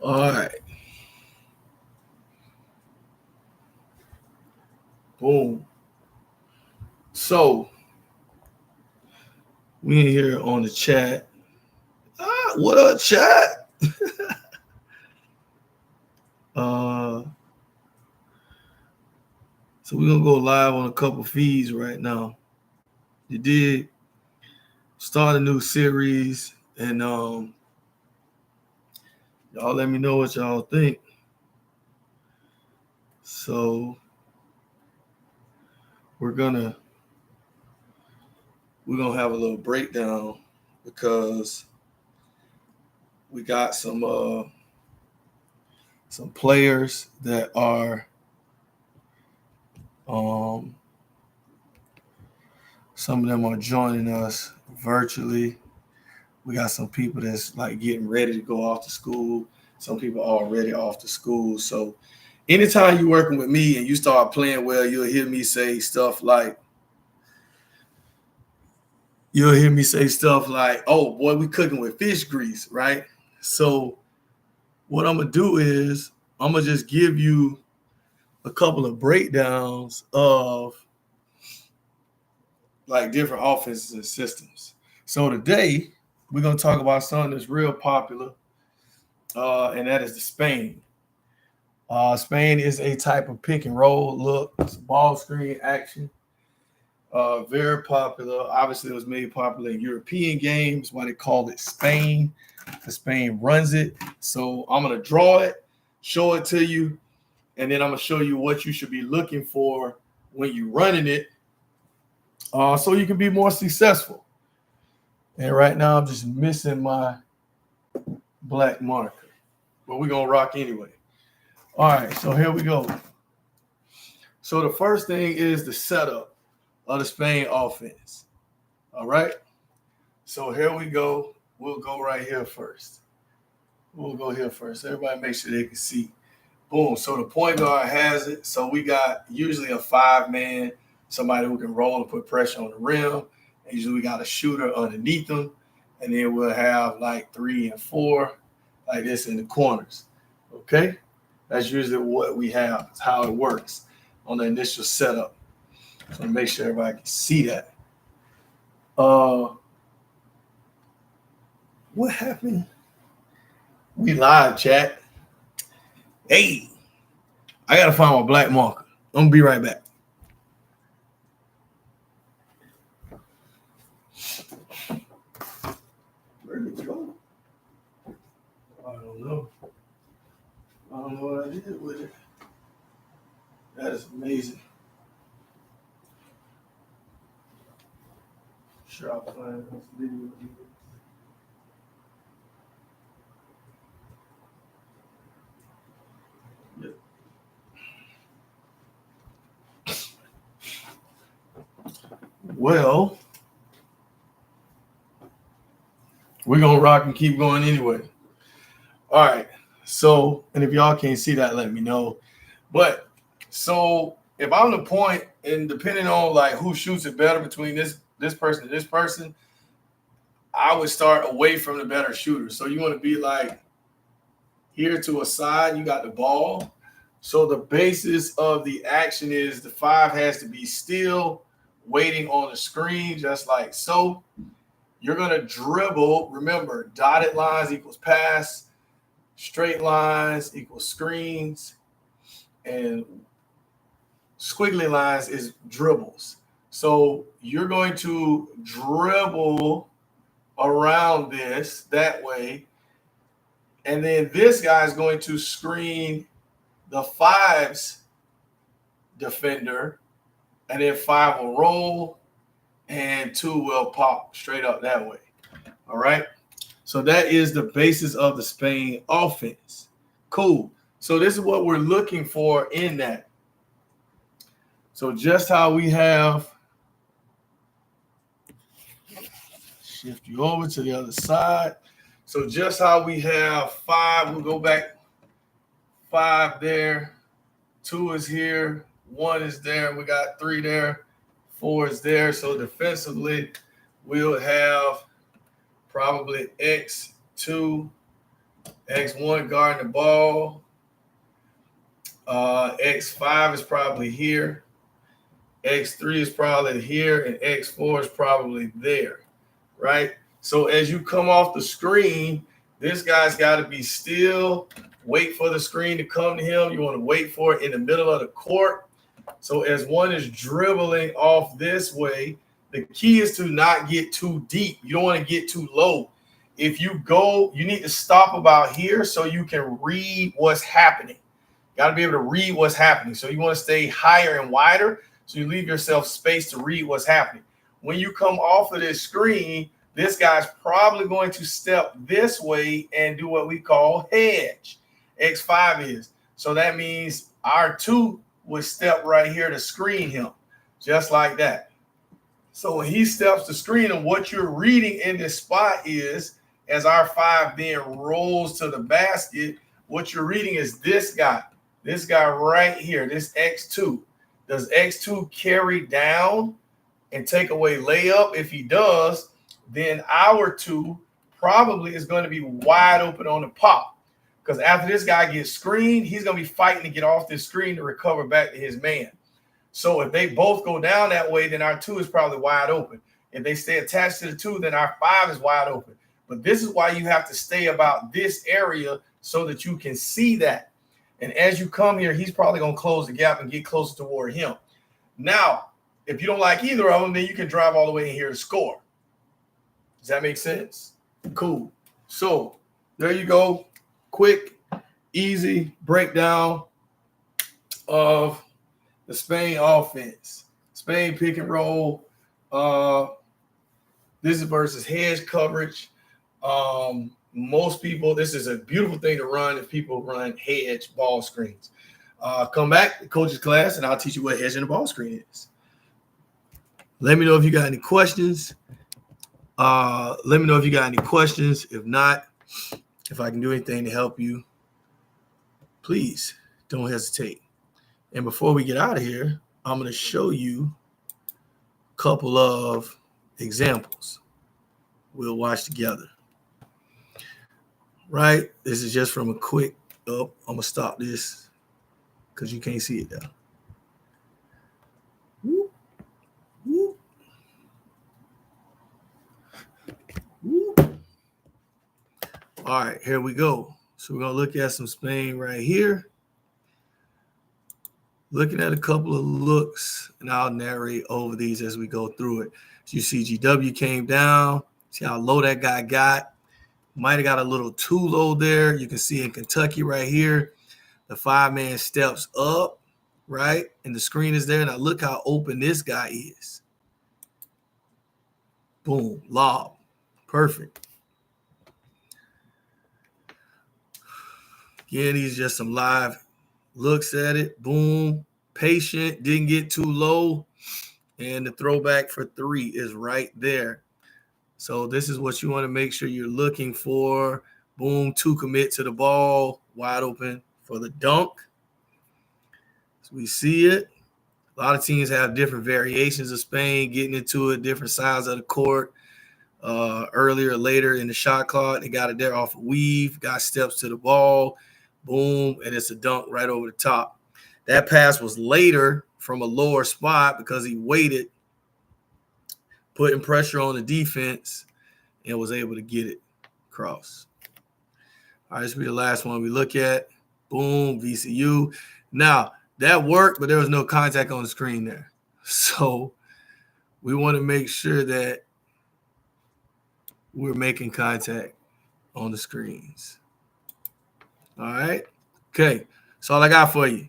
All right. Boom. So we in here on the chat. What up, chat? Uh, so we're gonna go live on a couple feeds right now. You did start a new series, and y'all let me know what y'all think. So we're gonna have a little breakdown because we got some players that are um some of them are joining us virtually. We got some people that's like getting ready to go off to school. Some people are already off to school. So anytime you're working with me and you start playing well, you'll hear me say stuff like, "Oh boy, we cooking with fish grease," right? So what I'm gonna do is I'm gonna just give you a couple of breakdowns of like different offenses and systems. So today we're gonna talk about something that's real popular, and that is the Spain. Spain is a type of pick and roll look. It's a ball screen action. Very popular. Obviously, it was made popular in European games. Why they call it Spain? Because Spain runs it. So I'm gonna draw it, show it to you, and then I'm gonna show you what you should be looking for when you're running it, so you can be more successful. And right now, I'm just missing my black marker, but we're gonna rock anyway. All right, so here we go. So the first thing is the setup of the Spain offense. All right. So here we go. We'll go right here first. We'll go here first. Everybody make sure they can see. Boom. So the point guard has it. So we got usually a 5-man, somebody who can roll and put pressure on the rim. And usually we got a shooter underneath them. And then we'll have like 3 and 4 like this in the corners. Okay. That's usually what we have. It's how it works on the initial setup. So make sure everybody can see that. What happened? We live, chat. Hey, I gotta find my black marker. I'm gonna be right back. Where did it go? I don't know. I don't know what I did with it. That is amazing. Sure, I'll find this video. Yep. Well, we're gonna rock and keep going anyway. All right. So, and if y'all can't see that, let me know. But so if I'm the point, and depending on like who shoots it better between this person and this person, I would start away from the better shooter. So you want to be like here to a side, you got the ball. So the basis of the action is the 5 has to be still waiting on the screen, just like so. You're going to dribble. Remember, dotted lines equals pass, straight lines equals screens, and squiggly lines is dribbles. So you're going to dribble around this that way. And then this guy is going to screen the 5's defender, and then 5 will roll and 2 will pop straight up that way. All right. So that is the basis of the Spain offense. Cool. So this is what we're looking for in that. So just how we have, shift you over to the other side. So just how we have 5, we'll go back 5 there, 2 is here, 1 is there, we got 3 there, 4 is there. So defensively, we'll have probably X2, X1 guarding the ball. X5 is probably here. X3 is probably here, and X4 is probably there, right? So as you come off the screen, this guy's got to be still, wait for the screen to come to him. You want to wait for it in the middle of the court. So as one is dribbling off this way, the key is to not get too deep. You don't want to get too low. If you go, you need to stop about here so you can read what's happening. Got to be able to read what's happening. So you want to stay higher and wider so you leave yourself space to read what's happening. When you come off of this screen, this guy's probably going to step this way and do what we call hedge. X5 is. So that means R2 would step right here to screen him, just like that. So when he steps to screen him, what you're reading in this spot is, as R5 then rolls to the basket, what you're reading is this guy right here, this X2. Does X2 carry down and take away layup? If he does, then our 2 probably is going to be wide open on the pop. Because after this guy gets screened, he's going to be fighting to get off this screen to recover back to his man. So if they both go down that way, then our 2 is probably wide open. If they stay attached to the 2, then our 5 is wide open. But this is why you have to stay about this area so that you can see that. And as you come here, he's probably going to close the gap and get closer toward him. Now, if you don't like either of them, then you can drive all the way in here to score. Does that make sense? Cool. So there you go. Quick, easy breakdown of the Spain offense. Spain pick and roll. This is versus hedge coverage. Most people, this is a beautiful thing to run if people run hedge ball screens. Come back to coach's class and I'll teach you what hedging the ball screen is. Let me know if you got any questions. Let me know if you got any questions. If not, if I can do anything to help you, please don't hesitate. And before we get out of here, I'm going to show you a couple of examples we'll watch together. Right? This is just from a quick, I'm going to stop this because you can't see it now. Whoop, whoop, whoop. All right, here we go. So we're going to look at some Spain right here. Looking at a couple of looks, and I'll narrate over these as we go through it. So you see GW came down. See how low that guy got. Might have got a little too low there. You can see in Kentucky right here, the 5-man steps up, right? And the screen is there. Now look how open this guy is. Boom, lob. Perfect. Again, these just some live looks at it. Boom. Patient. Didn't get too low. And the throwback for 3 is right there. So this is what you want to make sure you're looking for. Boom. 2 commit to the ball. Wide open for the dunk. So we see it. A lot of teams have different variations of Spain, getting into it, different sides of the court. Earlier, later in the shot clock, they got it there off a weave, got steps to the ball. Boom, and it's a dunk right over the top. That pass was later from a lower spot because he waited, putting pressure on the defense, and was able to get it across. All right, this will be the last one we look at. Boom, VCU. Now, that worked, but there was no contact on the screen there. So we want to make sure that we're making contact on the screens. All right. Okay. That's all I got for you.